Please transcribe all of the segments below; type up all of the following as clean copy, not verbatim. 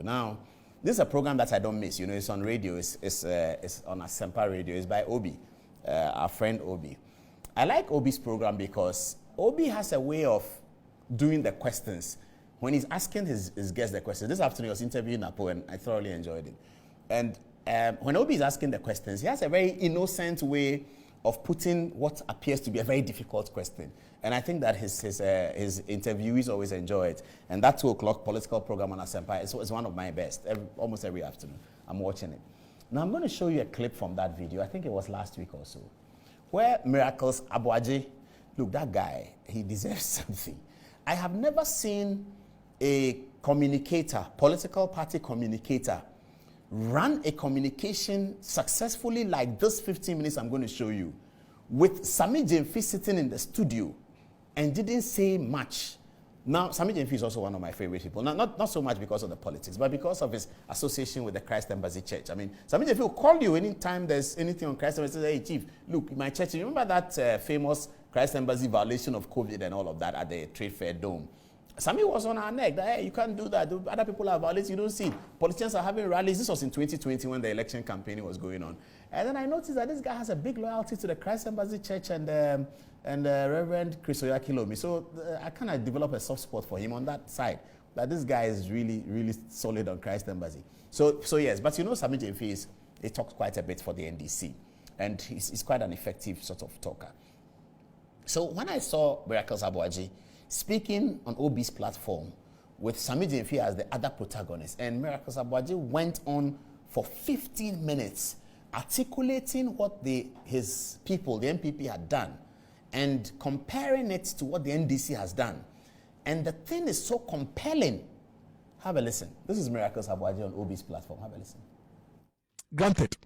Now, this is a program that I don't miss. You know, it's on radio. It's on Asempa Radio. It's by Obi, our friend Obi. I like Obi's program because Obi has a way of doing the questions. When he's asking his guests the questions, this afternoon he was interviewing Napo and I thoroughly enjoyed it. And when Obi is asking the questions, he has a very innocent way of putting what appears to be a very difficult question. And I think that his interviewees always enjoy it. And that 2 o'clock political program on Asempa is one of my best. Almost every afternoon, I'm watching it. Now, I'm going to show you a clip from that video. I think it was last week or so, where Miracles Aboagye, look, that guy, he deserves something. I have never seen a communicator, political party communicator, run a communication successfully like this 15 minutes I'm going to show you, with Sammy Gyamfi sitting in the studio and didn't say much. Now, Sammy Gyamfi is also one of my favorite people. Not so much because of the politics, but because of his association with the Christ Embassy Church. I mean, Sammy Gyamfi will call you anytime there's anything on Christ Embassy. Hey, Chief, look, my church, you remember that famous Christ Embassy violation of COVID and all of that at the Trade Fair Dome? Sammy was on our neck that, hey, you can't do that. Other people are violating, you don't see. Politicians are having rallies. This was in 2020 when the election campaign was going on. And then I noticed that this guy has a big loyalty to the Christ Embassy Church and Reverend Chris Oyakhilome. So I kind of developed a soft spot for him on that side. That this guy is really, really solid on Christ Embassy. So yes, but you know Sammy Gyamfi he talks quite a bit for the NDC. And he's quite an effective sort of talker. So when I saw Miracles Aboagye speaking on Obi's platform with Sammy Gyamfi as the other protagonist, and Miracles Aboagye went on for 15 minutes articulating what his people, the NPP, had done and comparing it to what the NDC has done. And the thing is so compelling. Have a listen. This is Miracles Aboagye on Obi's platform. Have a listen. Granted,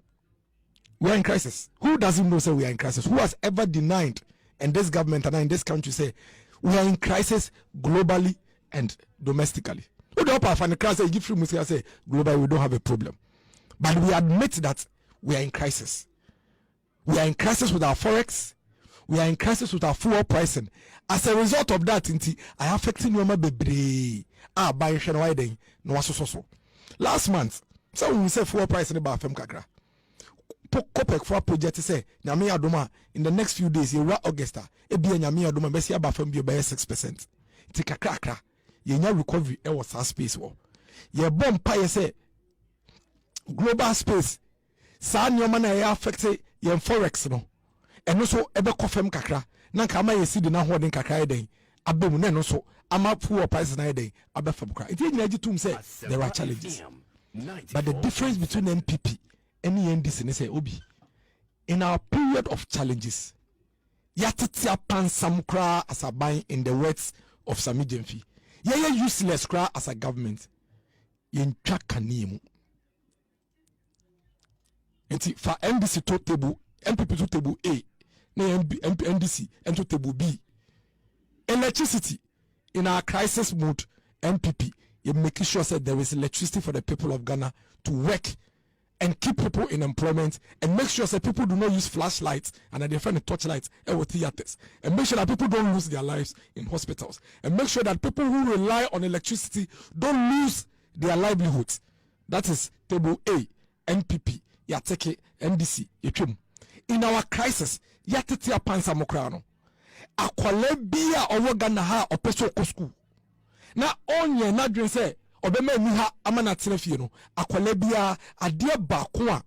we are in crisis. Who doesn't know say we are in crisis? Who has ever denied, and this government and in this country say, we are in crisis globally and domestically? Who the upper fan crisis give free say globally we don't have a problem, but we admit that we are in crisis. We are in crisis with our forex. We are in crisis with our fuel pricing. As a result of that, I affecting you bebre. Buy share why then no so. Last month, so when we say fuel pricing about fem kakra. Copec for project say nyame adoma in the next few days yewa Augusta e bia nyame adoma be sia ba fam bi be 6%. Ti kakra ye nya recovery e was space wo. Ye bom pa ye say global space sa nyoma na ye affect ye forex no. Eno so ebe kofem kakra na ka ma ye si de na hoden kakra den abemu na eno so ama fuel price na den abefam kra. It nyina gitum say there are challenges. But the difference between NPP and NDC say Obi, in our period of challenges, yatitia pansam kra as a buying, in the words of Sammy Gyamfi. Ye useless kra as a government. Yen track kanimu. Enti for NDC to table, NPP to table A, NDC and to table B. Electricity in our crisis mode, NPP, you making sure that there is electricity for the people of Ghana to work and keep people in employment, and make sure that people do not use flashlights and that they find torchlights with theaters, and make sure that people don't lose their lives in hospitals, and make sure that people who rely on electricity don't lose their livelihoods. That is table A, NPP, Yateke, NDC, Yatrim. In our crisis, Yatitia Pansa Mokrano, Akwalebia or Ghana or Peso Kosku. Now, on your not say, obema ni ha amana tenefi no akwale bia ade ba ko a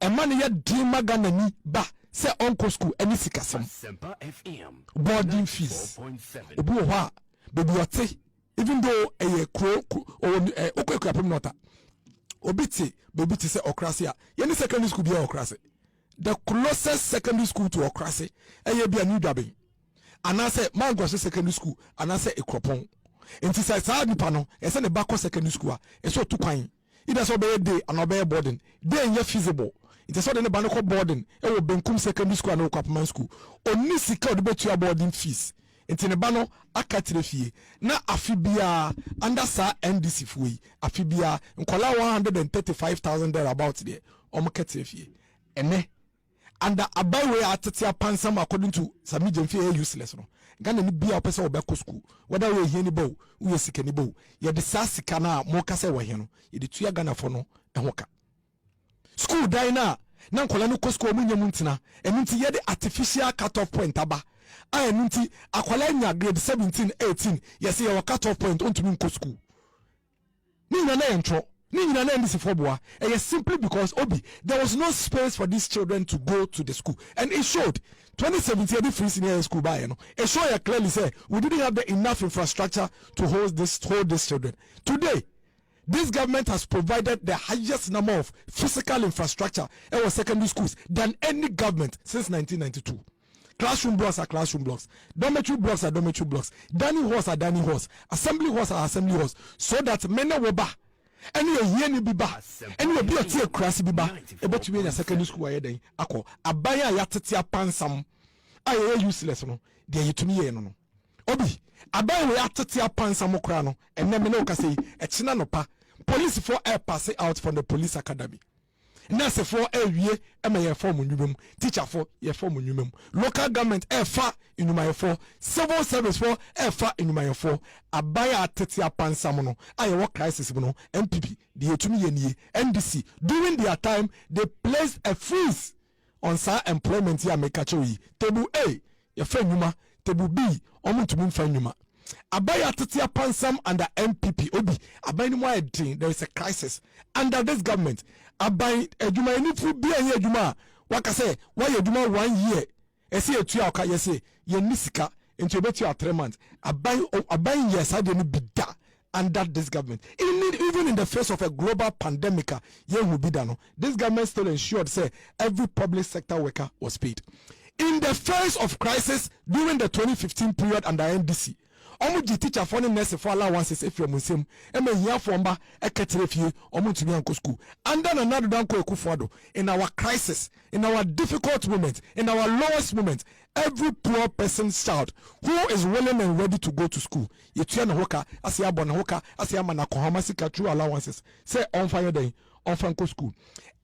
e ma ne ye dima Ghana ni ba se onko school ani sikasem boarding fees obi ho a bebi ote even though e kro okwa pem nota obi ti bebi ti se okrase a ye ni secondary school bia okrase the closest secondary school to okrase e ye bia ni dwaben anase mangwase secondary school anase ekropon. Enti say saa nipa no ese ne back secondary school a eso to kwan either so be day and obey boarding day nye feasible enti so de ne ba no boarding e wo Benkum secondary school and Okapman school oni sika de betua boarding fees enti ne ba no akatire fie na afibia under sa NDC fuyi afibia nkola 135,000 there about there omkatire fie ene under abawe atetia pansam according to Sammy Gyamfi useless no Ghana ni bia opese obeko school whether we hia ni bo we sika ni bo ye de sa sika na mo ka se we hia no ye de tua Ghana fo no ehoka school dan na nkola no ko school mu nyam ntina enu nti ye de artificial cut off point aba enu nti akwala nya grade 17 18 ye se ye cut off point ontumi nko school ni na entro ni nyina na ndisi foboa simply because obi there was no space for these children to go to the school, and it showed 2017 the free senior school by it showed clearly say we didn't have the enough infrastructure to hold these children. Today this government has provided the highest number of physical infrastructure in our secondary schools than any government since 1992. Classroom blocks are classroom blocks, dormitory blocks are dormitory blocks, dining halls are dining halls, assembly halls are assembly halls, so that many will buy. And you hear me be back, and you be a tear crassy be back. About to be in a secondary school, I day. Ako, a buyer yatatia pansam. I am useless, no. They are to me, no. Obi, a buyer yatatia pansam crano, and then no say, a chinanopa, police for air pass out from the police academy. Nurse for a year, and my form minimum, teacher for your form minimum, local government air far in my four, civil service for air far in my four, a buyer tetia pansamono, I work crisis, MPP, the Etumie, NDC. During their time, they placed a freeze on sa employment here, make table A, your friend Numa, table B, omutumin friend Numa. Abaya tetia pansam under MPP obi abai ni there is a crisis under this government. Abai eduma ni fu bi anya eduma waka say why eduma 1 year ese etu aka yese ye nisika into betu 3 months abai yes ade ni bida under this government. Even in the face of a global pandemic ye will be done. This government still ensured say every public sector worker was paid. In the face of crisis during the 2015 period under NDC, omu ji teacher for the nurse for allowances if you musem e me hia for mba e ketere fie omu tumi anko school and then another danko ekufodo. In our crisis, in our difficult moment, in our lowest moment, every poor person's child who is willing and ready to go to school, yetua na hoka asia bona hoka asia mana kohama sika through allowances say on fire day on fanko school.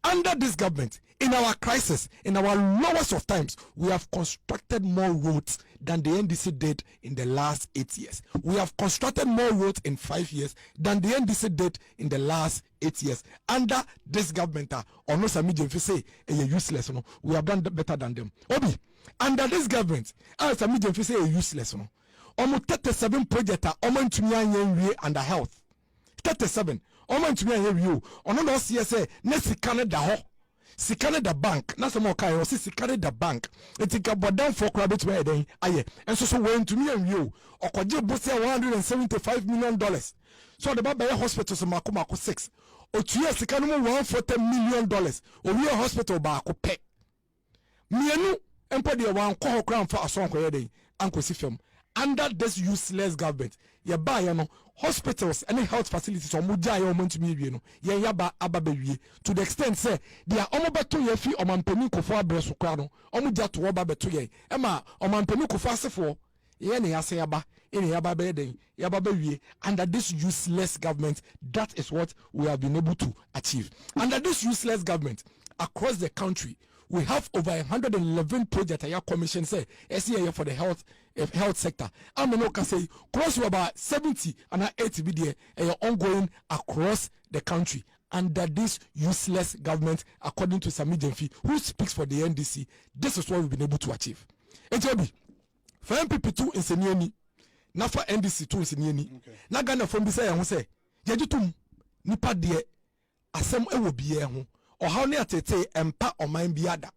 Under this government, in our crisis, in our lowest of times, we have constructed more roads than the NDC did in the last 8 years. We have constructed more roads in 5 years than the NDC did in the last 8 years. Under this government, or no Sami say useless, no, we have done better than them. Obi, under this government, Sami say useless, no. Almost 37 projects are under health. 37. Oman to me and you. On no CSA, Nessie Canada ho. Si Canada Bank, na some okay, or si Canada Bank. It's a down for credit where they aye. And so went to me and you, or could you both say $175 million? So the Baba hospitals in Makumako 6. Or 2 years, the Canada $140 million. Or we are hospital Bako pay. Mianu, employ one call crown for a song where they Uncle Sifim. Under this useless government, you buy hospitals and health facilities or muja or montumino, yaba ababewie to the extent say they are omobato yefi or mampeni kofo abresokrano, omuja to obabeto Emma or mampeni kofase for yene yasayaba in yaba beding, yababewie. Under this useless government, that is what we have been able to achieve. Under this useless government, across the country, we have over 111 projects a commission say SCA for the health sector. I'm not say close to about 70 and 80 BDA ongoing across the country under this useless government, according to Sami Jenfi, who speaks for the NDC. This is what we've been able to achieve. HOB for MPP2 in Senieni, not for NDC2 in Senieni. Nagana from Bisaya who say, Yajutum Nipa de Asem Ewo Biye or how near tete empa or mind biada.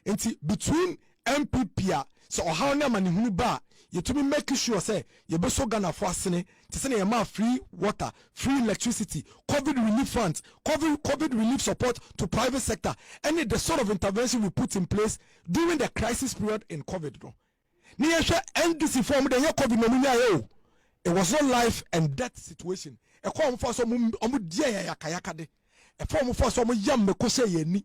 Enti between MPP so how near mani huba you to be making sure say you be so gonna for sene to send a free water, free electricity, COVID relief funds, COVID relief support to private sector, any the sort of intervention we put in place during the crisis period in COVID. No, NDC form the year COVID no. It was not life and death situation. A call for some kayakade. A form for some young Mekose Yeni.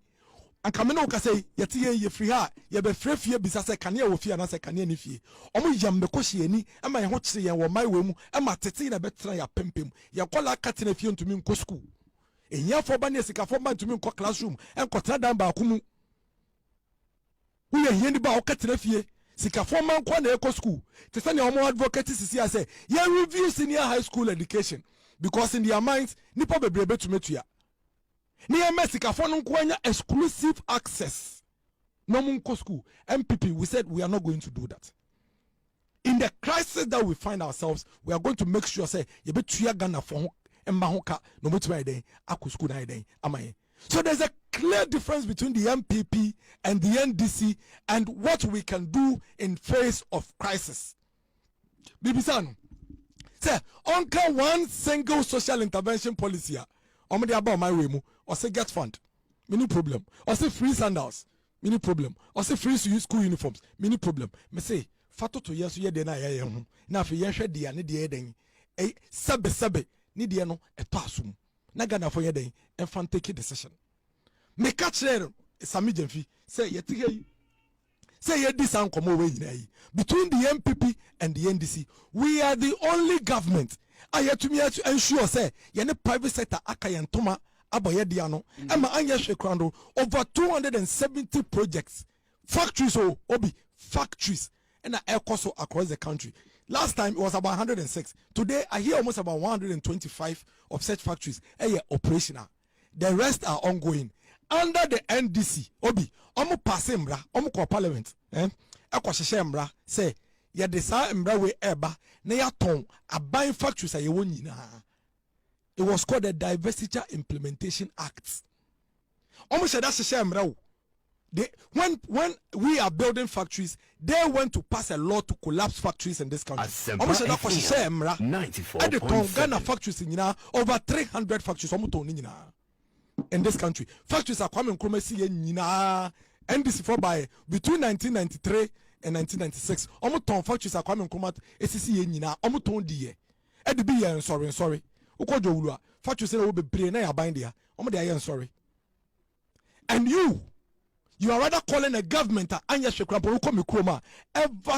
And Kameno can say, Yeti ye free ha, ye be free fear bisase kanya wo fear na se kanya ni fie. Omo yam Mekose Yeni, and my hot say and my wemu, and my tetina betra ya pimpim. Ya kola katin if you to me in school. In ya for banesika for man to me in classroom, and kotra down ba kumu. We are here ba okatin fie. sika forman kwa na eco school te say na omo advocate sisi say you review senior high school education because in their minds nipa bebrebe to metua ni sika for no kwanya exclusive access no munko school. MPP, we said we are not going to do that. In the crisis that we find ourselves, we are going to make sure say you be tuya Ghana for emba no mutu den aku school na den amaye. So there's a clear difference between the MPP and the NDC and what we can do in face of crisis. Bibisano say onka one single social intervention policy omo dey about my way mu or say get fund many problem or say free sandals many problem or say free school uniforms many problem me say fato to yeso ye de na ye ho na afi ye hwe de ne de den sebe ni de no eto asum na Ghana for ye den e fan take decision me catch there Sami Jemfi say ye tike say ye dis an komo we nyina yi between the MPP and the NDC we are the only government ayetumi to ensure say ye ne private sector akayentoma aboye dia no ema anya hwekrando over 270 projects factories obi factories and also across the country. Last time it was about 106. Today I hear almost about 125 of such factories operational. The rest are ongoing under the NDC. Obi omo pass mbra omo ko parliament ekwohyehyɛ mbra say ye de sa mbra we eba na ya ton aban factories ayewo nyina. It was called the Diversity Implementation Act. Omo sheda hyehyɛ mbra wo. When we are building factories, they want to pass a law to collapse factories in this country. 94.7 Ghana factories in over 300 factories in this country. Factories are coming from NDC for by between 1993 and 1996. Almost factories are coming from ACC almost die. Sorry. Ukojo factories will be brain na bind there. Sorry. And you are rather calling a government ever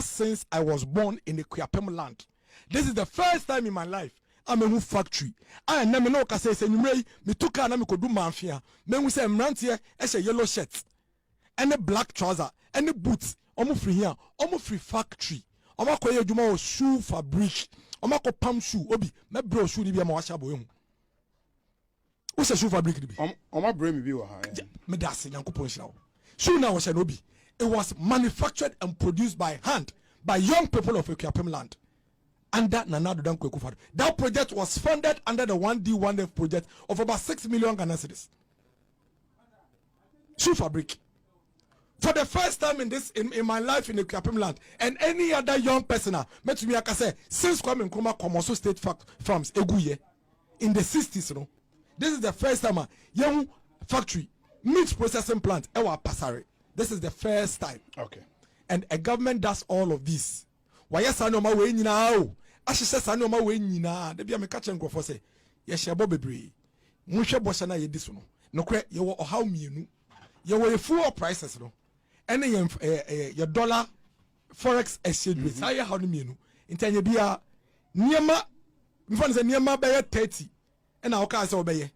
since I was born in the Kuyapem land. This is the first time in my life I'm a factory. I never know because say me took an amiko do mafia. Me we say mrantie as a yellow shirt and a black trouser and a boots. Almost free here, almost free factory. Omako ye juma shoe fabric. Omako palm shoe. Obi me bro shoe ni bi ma washa boyum. What's a shoe fabric ni bi? Oma brain bi wa ha. Me dase nyankopon hira. Shoe now was an obi. It was manufactured and produced by hand by young people of Ekuapem land. Under Nana Addo Dankwa Akufo-Addo. That project was funded under the 1D1F project of about 6 million Ghana cedis. Shoe fabric. For the first time in my life in Ekuapem land, and any other young person, met me I say since Kwame Nkrumah Komoso State Farms Eguye in the 60s, this is the first time young factory. Meat processing plant, Ewa Pasare. This is the first time. Okay. And a government does all of this. Why yes, I know my way now. As she says, I know my way now. They be a catching go for say, yes, she Bobby. Musha Boshana ye this one. No credit, you or how me you were full prices, no. Any your dollar forex exchange rate. Higher how do you in ten you be a Niama, Niama by 30, and our cars obey.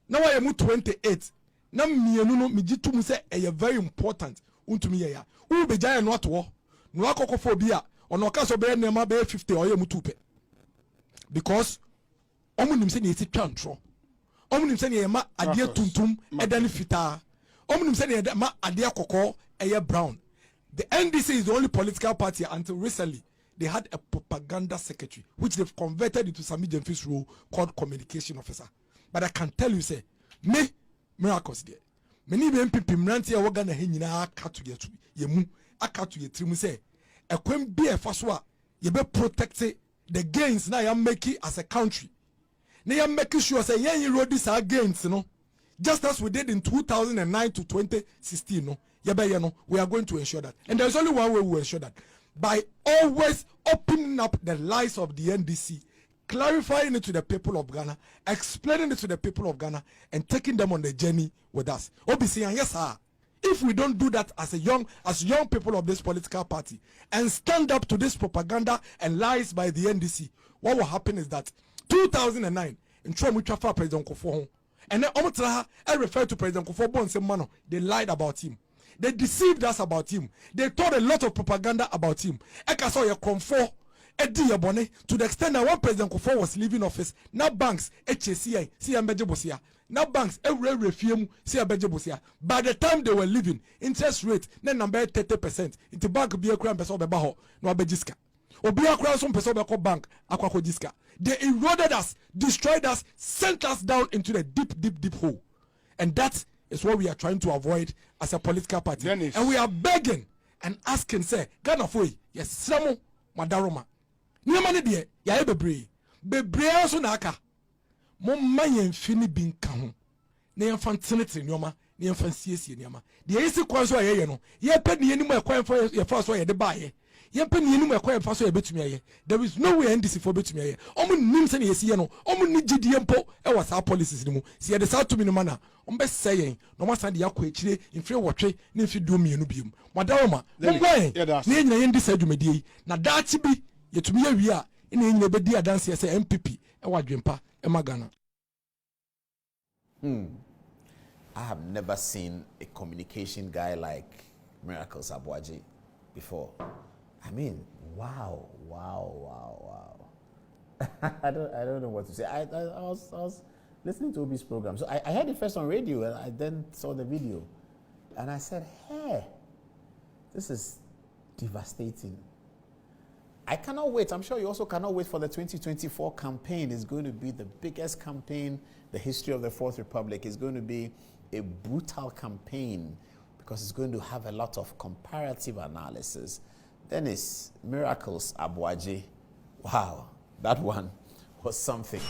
Now I am 28. Na mienu no mijitum say e very important untumi ye ya wo be gyan no ato no akokofo bi a ono ka so be nema be 50 oye mutupe because omunim say ne eti twantro omunim say ne ma ade tuntum edani fita omunim say ne ma ade akoko eye brown. The NDC is the only political party until recently they had a propaganda secretary which they've converted into Sami Jemfi's role called communication officer. But I can tell you say me miracles there. Many MPP mranti a waga na he nyina aka to yetu yemu aka to yetrim say ekwem bi e faso a ye be protect the gains na ya make as a country. Na ya make sure say yen road this gains no just as we did in 2009 to 2016 no ye be no we are going to ensure that. And there's only one way we will ensure that, by always opening up the lies of the NDC, clarifying it to the people of Ghana, explaining it to the people of Ghana, and taking them on the journey with us. Obviously, and yes, sir. If we don't do that as young people of this political party and stand up to this propaganda and lies by the NDC, what will happen is that 2009 in Trump President Kufuor, and then I refer to President Kufuor and say, "Mano, they lied about him." They deceived us about him. They told a lot of propaganda about him. Eka saw your comfort. To the extent that when President Kufuor was leaving office, now banks, HCI, CMBJ now banks, every refuse, CMBJ. By the time they were leaving, interest rate, then number 30%. Into bank be a crime person bebaho, no abejiska. Obia crime some person beko bank, aquako jiska. They eroded us, destroyed us, sent us down into the deep hole. And that is what we are trying to avoid as a political party. Dennis. And we are begging and asking, say, Ghana foi, yes, Samo, Madaroma. Nyama ne de ya bebre so na aka mo mayen fini bin ka ho na yem fantenete nyoma na yem fansiesie nyama de yesi kwan so ye no ye pe ne enimu ekwan fo ye fa so ye de baaye ye pe ne enimu ekwan fa so ye betumi aye. There is no way NDC for betumi aye. Omo nim se ne yesi ye no omo ni gidie mpo e wa sa policies ni mu se ye de sa to mi no mana omo be seyen no ma san de yakọ ekire mfire wotwe ne mfi do mienu biom madawoma mo boy ne nyina ye ndi sa dwumadie na daachi bi yetumi ya wi a ina nyina be di adanse se MPP e wa dwempa e magana. I have never seen a communication guy like Miracles Abuaji before. I mean, wow. I don't know what to say. I was listening to Obi's program. So I heard it first on radio and I then saw the video. And I said, hey, this is devastating. I cannot wait. I'm sure you also cannot wait for the 2024 campaign. It's going to be the biggest campaign, the history of the Fourth Republic. It's going to be a brutal campaign because it's going to have a lot of comparative analysis. Dennis, Miracles Abuaji. Wow, that one was something.